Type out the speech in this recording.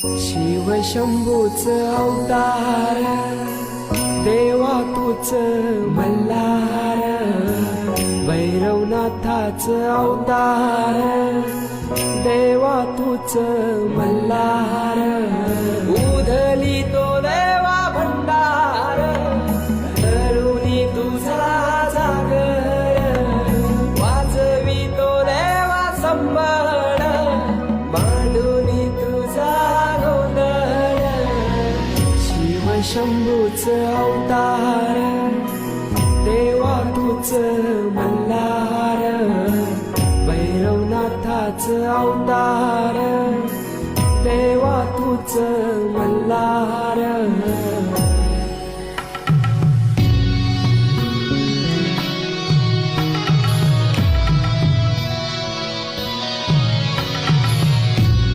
शिव शंभूच अवतार, देवा तूच मल्हार, भैरवनाथाच अवतार, देवा तूच मल्हार, उधली तो देवा भंडार, धरुनी तुझा जागर, वाजवी तो देवा संबळ, मांडुनी तुझा गोंधळ, शिव शंभूच अवतार, देवा तूच मल्हार, भैरवनाथाच अवतार, देवा तूच